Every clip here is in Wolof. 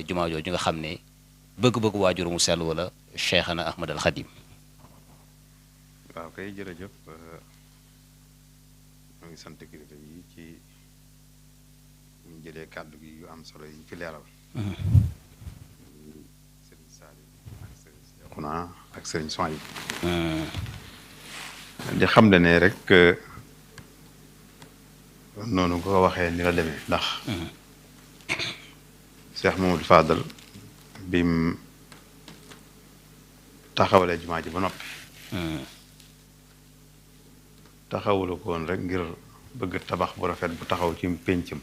jumaa jooju nga xam ne bëgg-bëgg waajur mu sell wala Cheikhana Ahmad al Khadim. waaw kay jërëjëf ñoo ngi sant kilifa yi ci ñu jëlee kàddu gi yu am solo yi ñu fi leeral. Sëriñ Salim ak Sëriñ Seexuna ak Sëriñ Sohaybu di xam ne rek noonu nga ko waxee ni la demee ndax Cheikh Mamadou Fadal bim taxawalee jumaa ji ba noppi taxawulu ko woon rek ngir bëgg tabax bu rafet bu taxaw ci péncam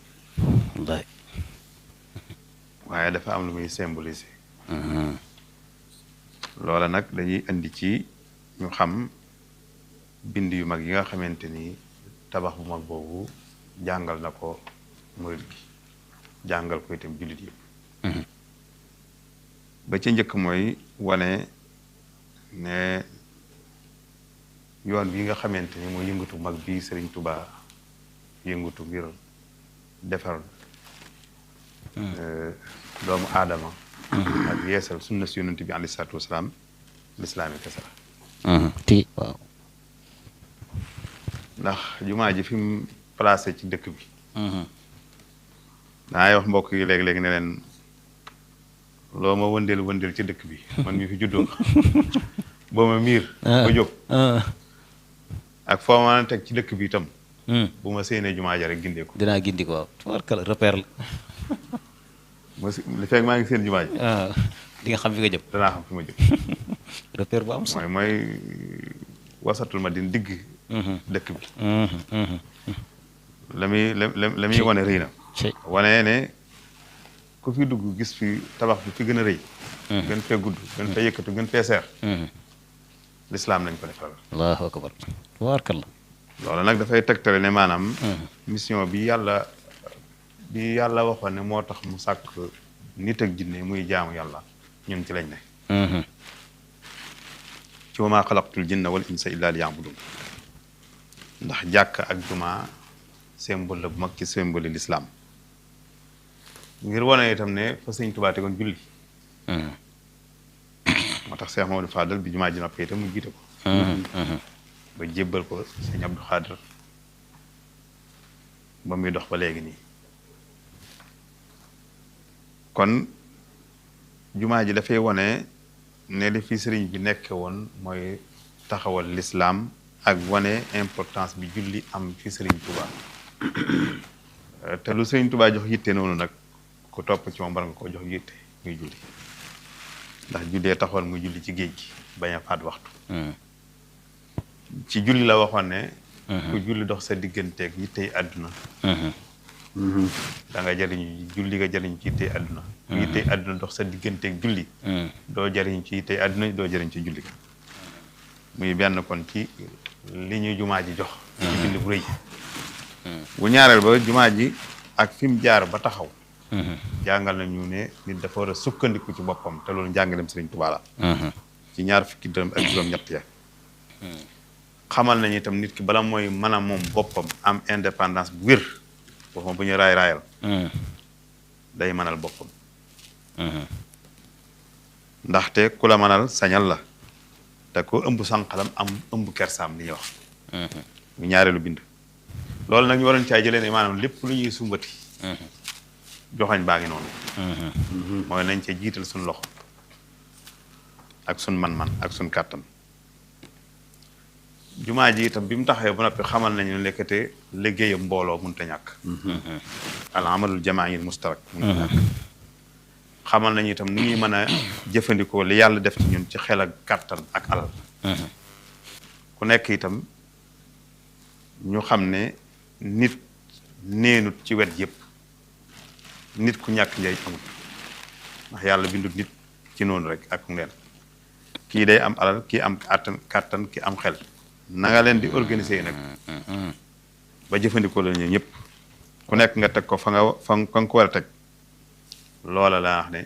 waaye dafa am lu muy symboliser loola nag dañuy indi ci ñu xam bind yu mag yi nga xamante ni tabax bu mag boobu jàngal na ko murit gi jàngal ko itam jullit yëpp ba ca njëkk mooy wane ne yoon bi nga xamante ni mooy yëngatu mag bi Sëriñ Tuubaa yëngatu ngir defar doomu aadama ak yeesal sunna si yonent bi alayhi salaatu wasalaam lislaami kese la waaw ndax jumaa ji fi mu placé ci dëkk bi daay wax mbokk yi léeg-léeg ne leen loo ma wëndeel ci dëkk bi man mi fi juddoo boo ma miir ba jóg ak foo ma teg ci dëkk bi itam bu ma séenee jumaa ja rek gindee ko dinaa gindi ko waaw tubaarkalla repère la li fekk maa ngi seen jumaa ji di nga xam fi nga jëm danaa xam fi ma jëm repère bu am solo mooy wasatul ma din digg dëkk bi la muy wane rëy na wane ne ku fi dugg gis fi tabax bi fi gën a rëy gën fee gudd gën fee yëkkatu gën fee seer lislaam lañ ko defal allahu akbar tubaarkalla loolu nag dafay tegtale ne maanaam mission bi yàlla waxoon ne moo tax mu sàkk nit ak jinne muy jaamu yàlla ñun ci lañ ne ci wa maa xalaqtul jinna wal insa illa liya'budun ndax jàkk ak jumaa symbole la bu mag ci symbole l'islam ngir wane itam ne fa Sëñ Tuubaa tegoon julli moo tax Cheikh Mamadou Fadal bi jumaa ji noppee itam mu jiite ko ba jébbal ko Sëñ Abdou Khadr ba muy dox ba léegi nii kon jumaa ji dafay wane ne li fi sëriñ bi nekke woon mooy taxawal l'islam ak wane importance bi julli am fi Sëriñ Tuubaa te lu Sëriñ Tuubaa jox yitte noonu nag ku topp ci moom war nga koo jox yitte muy julli ndax jullee taxoon muy julli ci géej gi bañ a faat waxtu ci julli la waxoon ne ku julli dox sa digganteeg yittey àdduna da nga jariñu julli nga jariñu ci yittey àdduna ku yittey àdduna dox sa digganteeg julli doo jariñu ci yittey àdduna doo jariñu ci julli muy benn kon ci li ñu jumaa ji jox ci bind bu rëy bu ñaareel ba jumaa ji ak fi mu jaar ba taxaw jàngal nañu ne nit dafa war a sukkandiku ci boppam te loolu njàngalem Sëriñ Tuubaa la ci ñaar fukki dërëm ak juróom-ñett ya xamal nañu itam nit ki bala mooy mën a moom boppam am indépendance bu wér waxuma bu ñu raayal day mënal boppam ndaxte ku la mënal sañal la te ko ëmb sànqalam am ëmb kersaam li ñuy wax mu ñaareelu bind loolu nag ñu waroon caa jëlee ne maanaam lépp lu ñuy sumbati joxañ baa ngi noonu mooy nañ ca jiital suñ loxo ak suñ man-man ak suñ kàttan jumaa ji itam bi mu taxawee ba noppi xamal nañu lekkate liggéeyam mbooloo mënut a ñàkk al amalul jamaa'il mustarak mënut a ñàkk xamal nañu itam nu ñuy mën a jëfandikoo li yàlla def ci ñun ci xel ak kàttan ak alal ku nekk itam ñu xam ne nit neenut ci wet yëpp nit ku ñàkk njariñ amut ndax yàlla bindut nit ci noonu rek ak ngeen kii day am alal kii am kàttan ki am xel na nga leen di organiser nag ba jëfandikoo la ñu ñëpp ku nekk nga teg ko fa nga ko war a teg loola laa wax ne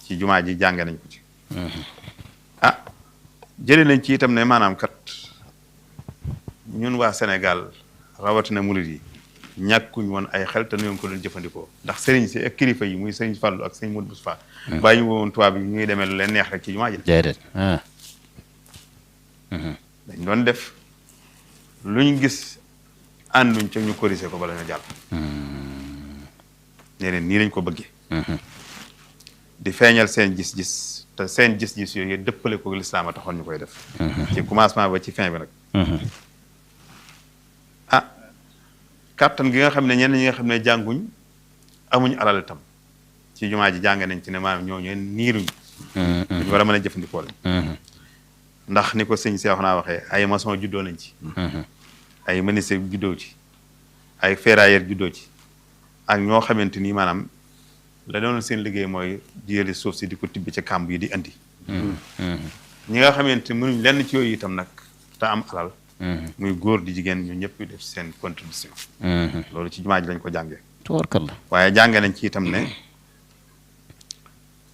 ci jumaa ji jànge nañ ko ci jëlee nañ ci itam ne maanaam kat ñun waa Sénégal rawatina murid yi ñàkkuñ woon ay xel te ñu ko doon jëfandikoo ndax sëriñ si ak kilifa yi muy sëriñ Fallou ak sëriñ Modou Moustapha bàyyi ñu woon tubaab yi ñuy demee lu leen neex rek ci jumaa ji déedéet dañ doon def luñ gis ànduñ ca ñu corrigé ko bala ñu jàll nee nii lañ ko bëggee di feeñal seen gis-gis te seen gis-gis yooyu dëppale ko lislaam a taxoon ñu koy def ci commencement ba ci fin bi nag ah kàttan gi nga xam ne ñenn ñi nga xam ne jànguñ amuñ alal itam ci jumaa ji jàng nañ ci ne maanaam ñooñu niiruñ ñu war a mën a jëfandikoo lañ ndax ni ko sëñ Seex naa waxee ay maçon juddoo nañ ci ay menuisier juddoo ci ay ferrailleur juddoo ci ak ñoo xamante ni maanaam la doon seen liggéey mooy jëli suuf si di ko tibb ci kàmb yi di andi ñi nga xamante mënuñ lenn ci yooyu itam nag te am alal muy góor di jigéen ñu ñëpp def seen contribution loolu ci jumaa ji lañ ko jàngee tubarkalla waaye jànge nañ ci itam ne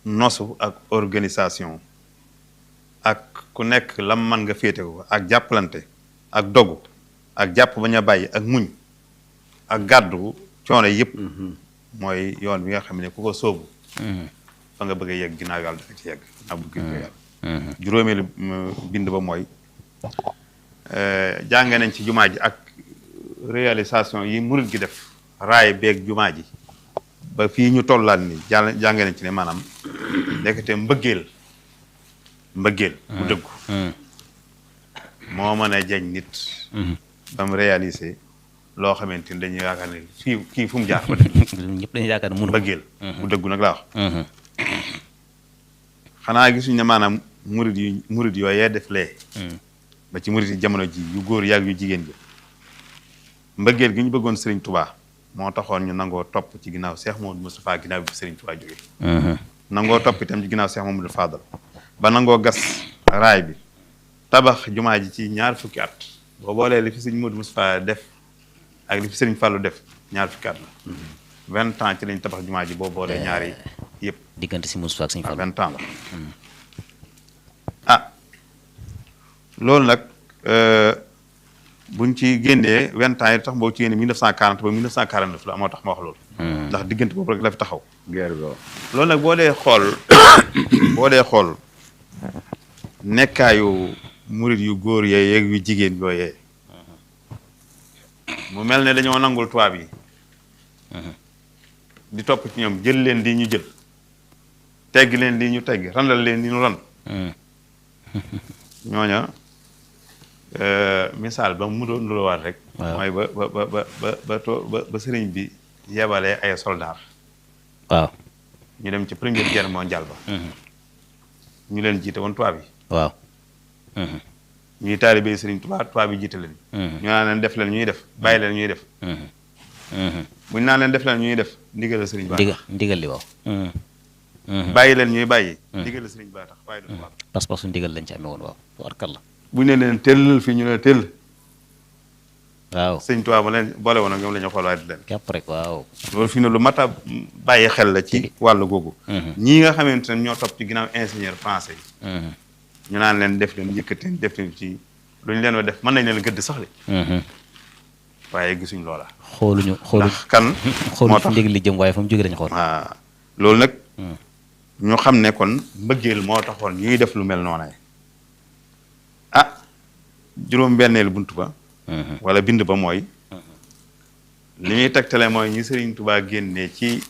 nosu ak organisation ak ku nekk lam man nga féete ko ak jàppalante ak dogu ak jàpp bañ a bàyyi ak muñ ak gàddu coono yëpp mooy yoon bi nga xam ne ku ko sóobu fa nga bëgg a yegg ginnaaw yàlla dafa ci yegg ak bëgg ko yàlla juróomeelu bind ba mooy jàng nañ ci jumaa ji ak réalisation yi murit gi def raay beeg jumaa ji ba fii ñu tollaat ni jàng nañ ci ne maanaam nekkate mbëggeel bu dëggu moo mën a jañ nit ba mu réaliser loo xamante ni dañuy yaakaar ne fii kii fu mu jaar ba def ñëpp dañuy yaakaar ne mënu mbëggeel bu dëggu nag laa wax xanaa gisuñ ne maanaam murit yooyee def lee ba ci murit yi jamono ji yu góor yaag yu jigéen ji mbëggeel gi ñu bëggoon Serigne Touba moo taxoon ñu nangoo topp ci ginnaaw Cheikh Mamadou Moustapha ginnaaw bi Serigne Touba jógee nangoo topp itam ci ginnaaw Cheikh Mamadou Fadal ba nangoo gas raay bi tabax jumaa ji ci 2 fukki at boo boolee li fi Serigne Mamadou Moustapha def ak li fi Serigne Fallou def 2 fukki at la 20 ans ci lañ tabax jumaa ji boo boolee ñaari yëpp diggante si Moustapha ak Serigne Fallou 20 ans la ah loolu nag buñ ci génnee 20 ans yi tax boo ci génnee 1940 ba 1949 la moo tax ma wax loolu ndax diggante boobu rek la fi taxaw guerre bi loolu nag boo dee xool nekkaayu murit yu góor yee yeeg yu jigéen yooyee mu mel ne dañoo nangul tubaab yi di topp ci ñoom jël leen di ñu jël tegg leen di ñu tegg randal leen di ñu rand ñooña misaal ba mu doon lulawaat rek mooy ba sëriñ bi yebalee ay soldaar waaw ñu dem ci première guerre mondiale ba ñu leen jiite woon tubaab yi waaw ñuy taalibe sëriñ tubaab yi jiite leen ñu naan leen def leen ñuy def bàyyi leen ñuy def buñu naan leen def leen ñuy def ndigal la sëriñ baa tax ndigal li waaw bàyyi leen ñuy bàyyi ndigal la sëriñ baa tax waaye du tubaab pas-pas su ndigal lañ ci amee woon waaw tubarkalla bu ñu ne leen tëllal fii ñu ne tëll waaw sëriñ tubaab ma leen boole woon ak ñoom la ñu xool waaye di leen képp rek waaw loolu fi ne lu mat a bàyyi xel la ci wàllu googu ñii nga xamante ne ñoo topp ci ginnaaw ingénieur français yi ñu naan leen def leen yëkkateen def leen ci lu ñu leen wa def mën nañ leen gëdd sax li waaye gisuñ loola xooluñu ndax kan xooluñu fu ndigal li jëm waaye fa mu jóge lañ xool waaw loolu nag ñu xam ne kon mbëggeel moo taxoon ñuy def lu mel noonu ah juróom-benneelu bunt ba wala bind ba mooy li ñuy tegtale mooy ñi Sëriñ Tuubaa génnee ci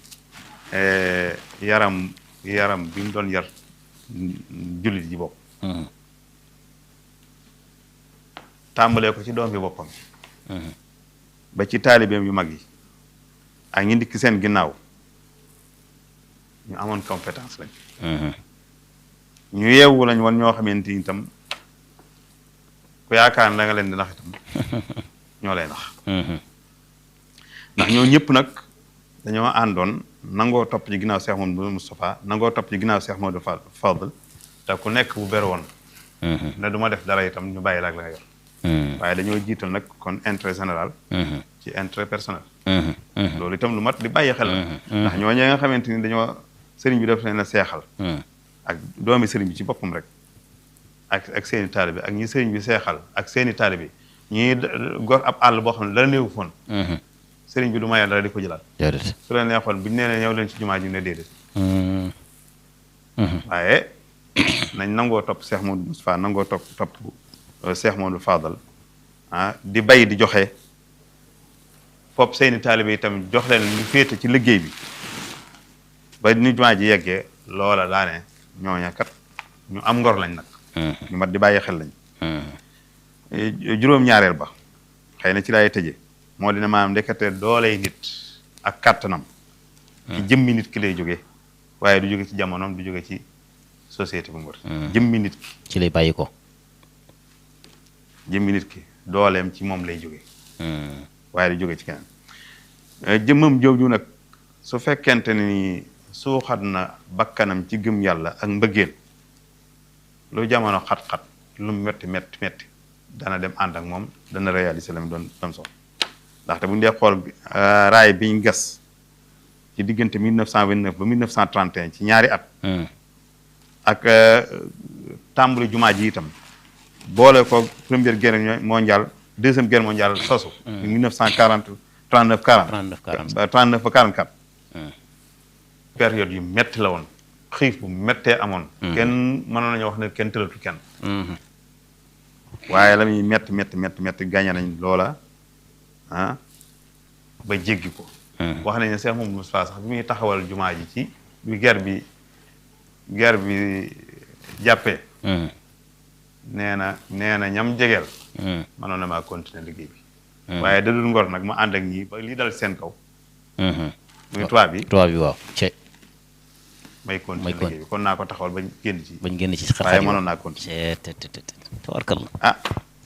yaram bi mu doon yar jullit ji bopp tàmbalee ko ci doom bi boppam ba ci taalibeem yu mag yi ak ñi ndikk seen ginnaaw ñu amoon compétence lañ ñu yeewu lañ woon ñoo xamante ni itam ku yaakaar ne da nga leen di nax itam ñoo lay nax ndax ñoo ñëpp nag dañoo àndoon nangoo topp ci ginnaaw Cheikh Mamadou Moustapha nangoo topp ci ginnaaw Cheikh Mamadou Fadl te ku nekk bu ber woon ne du ma def dara itam ñu bàyyi la ak la nga yor waaye dañoo jiital nag kon intérêt général ci intérêt personnel loolu itam lu mat di bàyyi xel la ndax ñooñee nga xamante ni dañoo sëriñ bi def leen a seexal ak doomi sëriñ bi ci boppam rek ak seeni taalibe ak ñi sëriñ bi seexal ak seeni taalibe ñuy gor ab àll boo xam ne dara néewu foon sëriñ bi du mayal dara di ko jëlaat déedéet. su la neexoon bu ñu nee ñëw leen ci jumaa ji ne déedéet waaye nañ nangoo topp Cheikh Modou Moustapha nangoo topp Cheikh Modou Fadal di bay di joxe fopp seeni taalibe itam jox leen ñu féete ci liggéey bi ba ni jumaa ji yeggee loola daane ñooña kat ñu am ngor lañ nag ñu mat di bàyyi xel lañ juróom-ñaareel ba xëy na ci laay tëje moo dina maanaam ndekete dooley nit ak kàttanam ci jëmmi nit ki lay jóge waaye du jóge ci jamonoom du jóge ci société bu mu wër jëmmi nit ki ci lay bàyyi ko. jëmmi nit ki dooleem ci moom lay jóge waaye du jóge ci keneen jëmmam jooju nag su fekkente ni suuxat na bakkanam ci gëm yàlla ak mbëggeel lu jamono xat-xat lu metti dana dem ànd ak moom dana réaliser la mu doon soxla ndaxte bu ñu dee xool raay bi ñu gas ci diggante 1929 ba 1931 ci ñaari at ak tàmbali jumaa ji itam boole ko première guerre mondiale deuxième guerre mondiale sosu 1940 39 ba 44 période yu metti la woon xiif bu mettee amoon kenn mënoon nañu wax ne kenn tëlatu kenn waaye la muy metti gàñe nañ loola ba jéggi ko wax nañ ne Cheikh Mamadou Moustapha sax bi muy taxawal jumaa ji ci bi guerre bi jàppee nee na ñam jegeel mënoon na maa continuer liggéey bi waaye da dul ngor nag ma ànd ak ñii ba lii dal seen kaw muy tubaab bi waaw may continuer liggéey bi kon naa ko taxawal bañ génn ci xar waaye mënoon naa continuer tabarkalla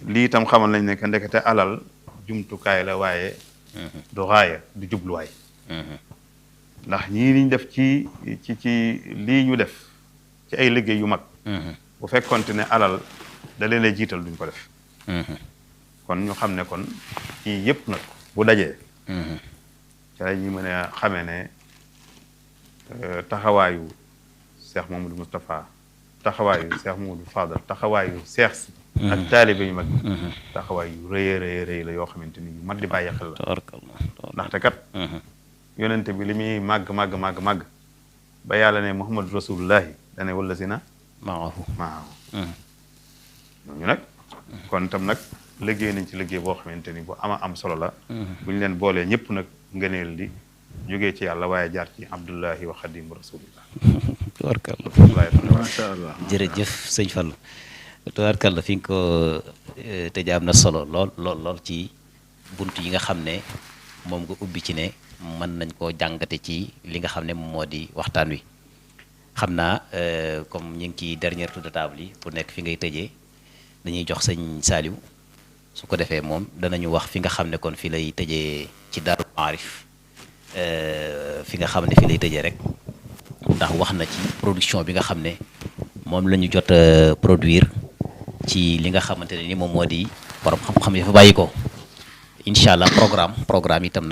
lii itam xamal nañ ne que ndekete alal jumtukaay la waaye du raaya du jubluwaay ndax ñii liñ def ci lii ñu def ci ay liggéey yu mag bu fekkonte ne alal da leen a jiital duñ ko def kon ñu xam ne kon yii yëpp nag bu dajee ci la ñuy mën a xamee ne taxawaayu Cheikh Mamadou Moustapha taxawaayu Cheikh Mamadou Fadal taxawaayu Cheikh si ak taalibe yu mag taxawaay yu rëy la yoo xamante ni yu mat di bàyyi xel la ndaxte kat yonente bi li muy màgg ba yàlla ne Muhammadu Rasulullahi dane wala si na maahu ñooñu nag kon tam nag liggéey nañ ci liggéey boo xamante ni bu am solo la bu ñu leen boolee ñëpp nag ngëneel di jógee ci yàlla waaye jaar ci Abdullahi wa Xadimu Rasulillah tubaarkalla macha allah jërëjëf sëñ Fallou tubaarkalla fi nga ko tëjee am na solo lool ci bunt yi nga xam ne moom nga ubbi ci ne mën nañ koo jàngate ci li nga xam ne moom moo di waxtaan wi xam naa comme ñu ngi ci dernier tour de table yi pour nekk fi ngay tëjee dañuy jox sëñ Saliou su ko defee moom danañu wax fi nga xam ne kon fi lay tëjee ci Daaru Maarif fi nga xam ne fi lay tëjee rek ndax wax na ci production bi nga xam ne moom la ñu jot a produire ci li nga xamante ne ni moom moo di borom xam-xam yi fa bàyyi ko incha allah programme itam nag